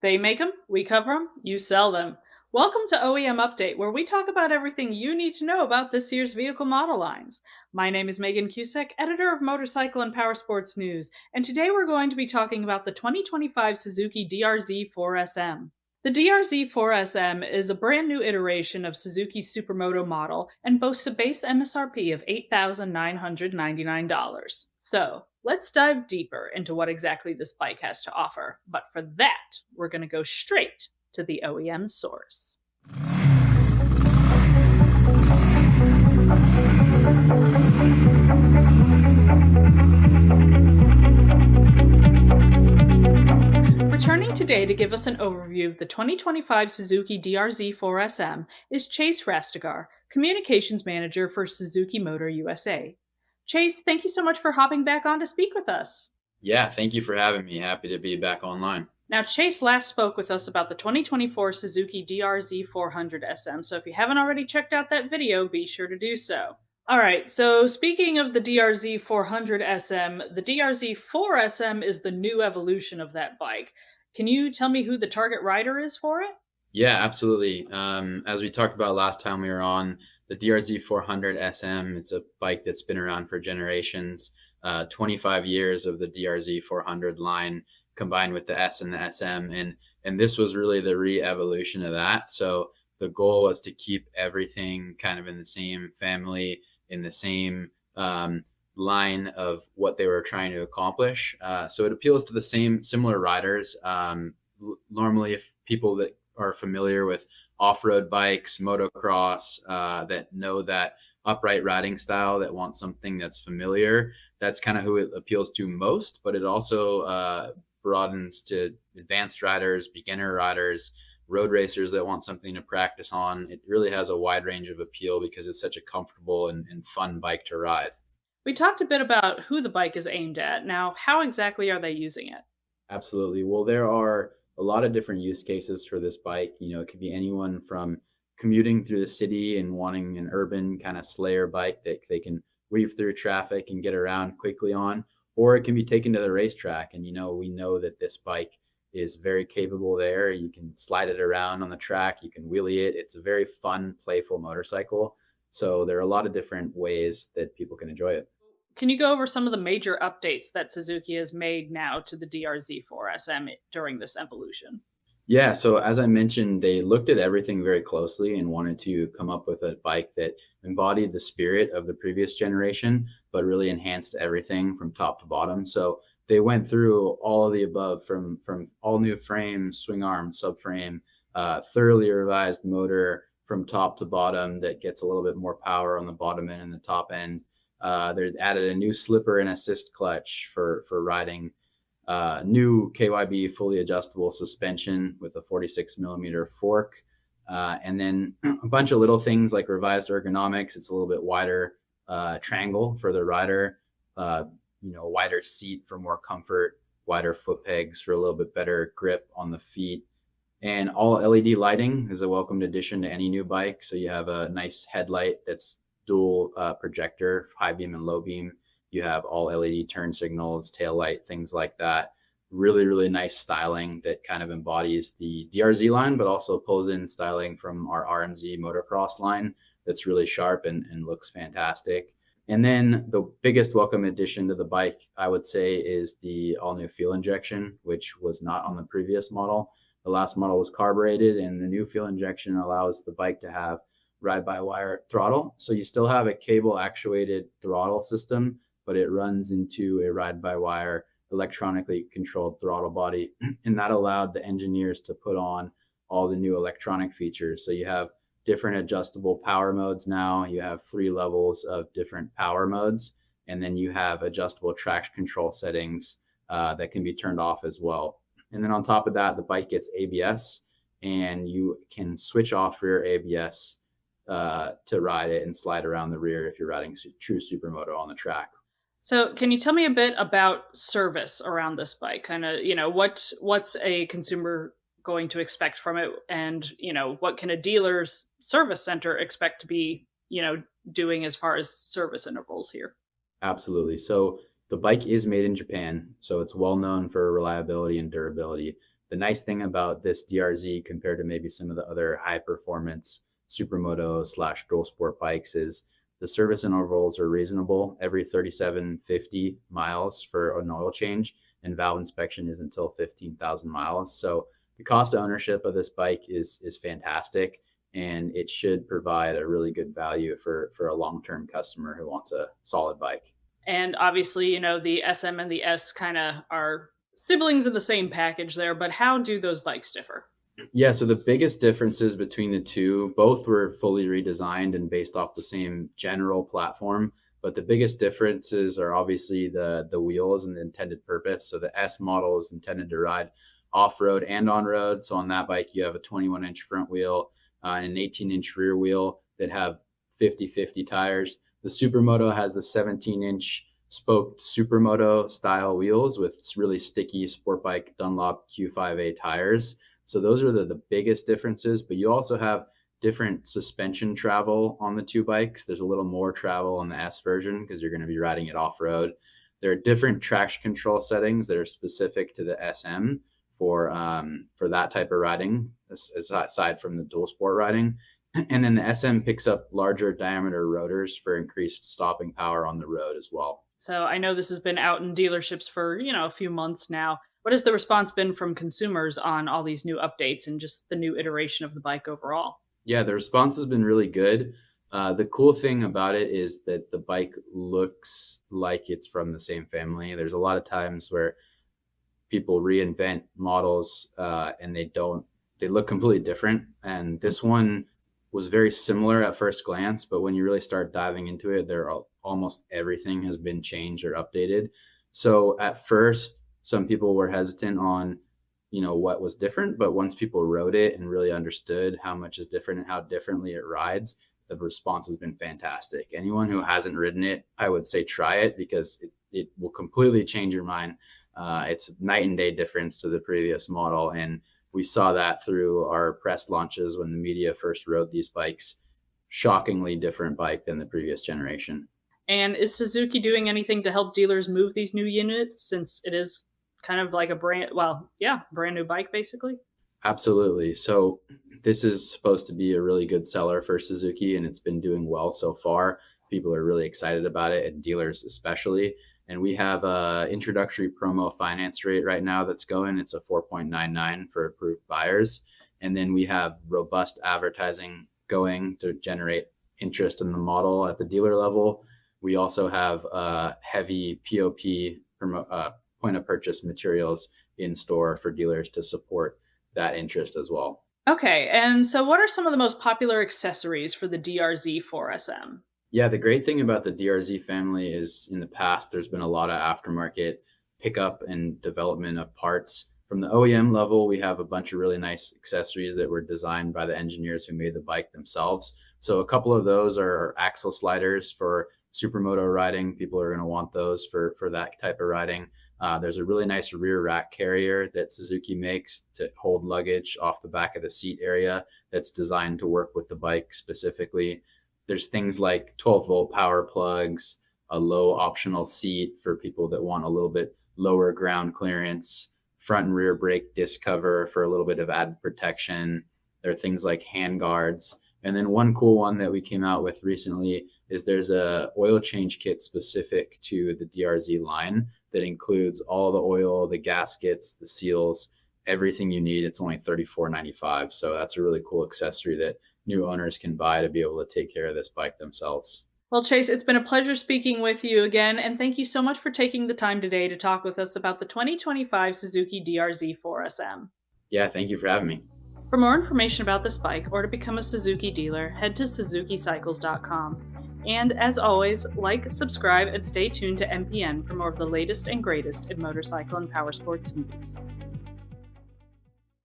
They make them, we cover them, you sell them. Welcome to OEM Update, where we talk about everything you need to know about this year's vehicle model lines. My name is Megan Cusick, editor of Motorcycle and Powersports News, and today we're going to be talking about the 2025 Suzuki DR-Z4SM. The DR-Z4SM is a brand new iteration of Suzuki's supermoto model and boasts a base MSRP of $8,999. So, let's dive deeper into what exactly this bike has to offer. But for that, we're going to go straight to the OEM source. Returning today to give us an overview of the 2025 Suzuki DR-Z4SM is Chase Rastegar, Communications Manager for Suzuki Motor USA. Chase, thank you so much for hopping back on to speak with us. Yeah, thank you for having me. Happy to be back online. Now, Chase last spoke with us about the 2024 Suzuki DR-Z400SM, so if you haven't already checked out that video, be sure to do so. All right, so speaking of the DR-Z400SM, the DR-Z4SM is the new evolution of that bike. Can you tell me who the target rider is for it? Yeah, absolutely. As we talked about last time we were on, the DRZ 400 SM, it's a bike that's been around for generations, 25 years of the DRZ 400 line combined with the S and the SM. And this was really the re-evolution of that. So the goal was to keep everything kind of in the same family, in the same line of what they were trying to accomplish. So it appeals to the similar riders. Normally, if people that are familiar with off-road bikes, motocross, that know that upright riding style, that want something that's familiar, that's kind of who it appeals to most. But it also broadens to advanced riders, beginner riders, road racers that want something to practice on. It really has a wide range of appeal because it's such a comfortable and fun bike to ride. We talked a bit about who the bike is aimed at. Now, how exactly are they using it? Absolutely. Well, there are a lot of different use cases for this bike. It could be anyone from commuting through the city and wanting an urban kind of slayer bike that they can weave through traffic and get around quickly on, or it can be taken to the racetrack. And, we know that this bike is very capable there. You can slide it around on the track, you can wheelie it. It's a very fun, playful motorcycle. So there are a lot of different ways that people can enjoy it. Can you go over some of the major updates that Suzuki has made now to the DR-Z4SM during this evolution? Yeah, so as I mentioned, they looked at everything very closely and wanted to come up with a bike that embodied the spirit of the previous generation, but really enhanced everything from top to bottom. So they went through all of the above, from all new frame, swing arm, subframe, thoroughly revised motor from top to bottom that gets a little bit more power on the bottom end and the top end. They added a new slipper and assist clutch for riding, new KYB fully adjustable suspension with a 46 millimeter fork. And then a bunch of little things like revised ergonomics. It's a little bit wider triangle for the rider, wider seat for more comfort, wider foot pegs for a little bit better grip on the feet. And all LED lighting is a welcomed addition to any new bike. So you have a nice headlight that's dual projector, high beam and low beam. You have all LED turn signals, tail light, things like that. Really, really nice styling that kind of embodies the DRZ line, but also pulls in styling from our RMZ motocross line that's really sharp and looks fantastic. And then the biggest welcome addition to the bike, I would say, is the all-new fuel injection, which was not on the previous model. The last model was carbureted, and the new fuel injection allows the bike to have ride-by-wire throttle. So you still have a cable-actuated throttle system, but it runs into a ride-by-wire electronically controlled throttle body. And that allowed the engineers to put on all the new electronic features. So you have different adjustable power modes now. You have 3 levels of different power modes. And then you have adjustable traction control settings that can be turned off as well. And then on top of that, the bike gets ABS, and you can switch off rear ABS to ride it and slide around the rear if you're riding true supermoto on the track. So, can you tell me a bit about service around this bike? Kind of, what's a consumer going to expect from it, and what can a dealer's service center expect to be, doing as far as service intervals here? Absolutely. So the bike is made in Japan, so it's well known for reliability and durability. The nice thing about this DRZ compared to maybe some of the other high performance supermoto slash dual sport bikes is the service intervals are reasonable, every 3750 miles for an oil change, and valve inspection is until 15,000 miles. So the cost of ownership of this bike is fantastic, and it should provide a really good value for a long-term customer who wants a solid bike. And obviously, the SM and the S kind of are siblings in the same package there, but how do those bikes differ? Yeah, so the biggest differences between the two, both were fully redesigned and based off the same general platform, but the biggest differences are obviously the wheels and the intended purpose. So the S model is intended to ride off-road and on-road. So on that bike, you have a 21-inch front wheel and an 18-inch rear wheel that have 50/50 tires. The Supermoto has the 17-inch spoked Supermoto style wheels with really sticky sport bike Dunlop Q5A tires. So those are the biggest differences, but you also have different suspension travel on the two bikes. There's a little more travel on the S version because you're going to be riding it off-road. There are different traction control settings that are specific to the SM for that type of riding, aside from the dual sport riding. And then the SM picks up larger diameter rotors for increased stopping power on the road as well. So I know this has been out in dealerships for, a few months now. What has the response been from consumers on all these new updates and just the new iteration of the bike overall? Yeah, the response has been really good. The cool thing about it is that the bike looks like it's from the same family. There's a lot of times where people reinvent models and they look completely different. And this one was very similar at first glance, but when you really start diving into it, almost everything has been changed or updated. So at first, some people were hesitant on, what was different, but once people rode it and really understood how much is different and how differently it rides, the response has been fantastic. Anyone who hasn't ridden it, I would say try it because it will completely change your mind. It's night and day difference to the previous model. And we saw that through our press launches when the media first rode these bikes. Shockingly different bike than the previous generation. And is Suzuki doing anything to help dealers move these new units since it is kind of like a brand new bike basically? Absolutely. So this is supposed to be a really good seller for Suzuki, and it's been doing well so far. People are really excited about it, and dealers especially. And we have a introductory promo finance rate right now that's going. It's a 4.99 for approved buyers. And then we have robust advertising going to generate interest in the model at the dealer level. We also have heavy POP, point of purchase materials in store for dealers to support that interest as well. Okay, and so what are some of the most popular accessories for the DR-Z4SM? Yeah, the great thing about the DR-Z family is in the past, there's been a lot of aftermarket pickup and development of parts. From the OEM level, we have a bunch of really nice accessories that were designed by the engineers who made the bike themselves. So a couple of those are axle sliders for supermoto riding. People are going to want those for that type of riding. There's a really nice rear rack carrier that Suzuki makes to hold luggage off the back of the seat area that's designed to work with the bike specifically. There's things like 12-volt power plugs, a low optional seat for people that want a little bit lower ground clearance, front and rear brake disc cover for a little bit of added protection. There are things like hand guards. And then one cool one that we came out with recently is there's a oil change kit specific to the DR-Z line that includes all the oil, the gaskets, the seals, everything you need. It's only $34.95. So that's a really cool accessory that new owners can buy to be able to take care of this bike themselves. Well, Chase, it's been a pleasure speaking with you again, and thank you so much for taking the time today to talk with us about the 2025 Suzuki DR-Z4SM. Yeah, thank you for having me. For more information about this bike or to become a Suzuki dealer, head to suzukicycles.com. And as always, like, subscribe, and stay tuned to MPN for more of the latest and greatest in motorcycle and powersports news.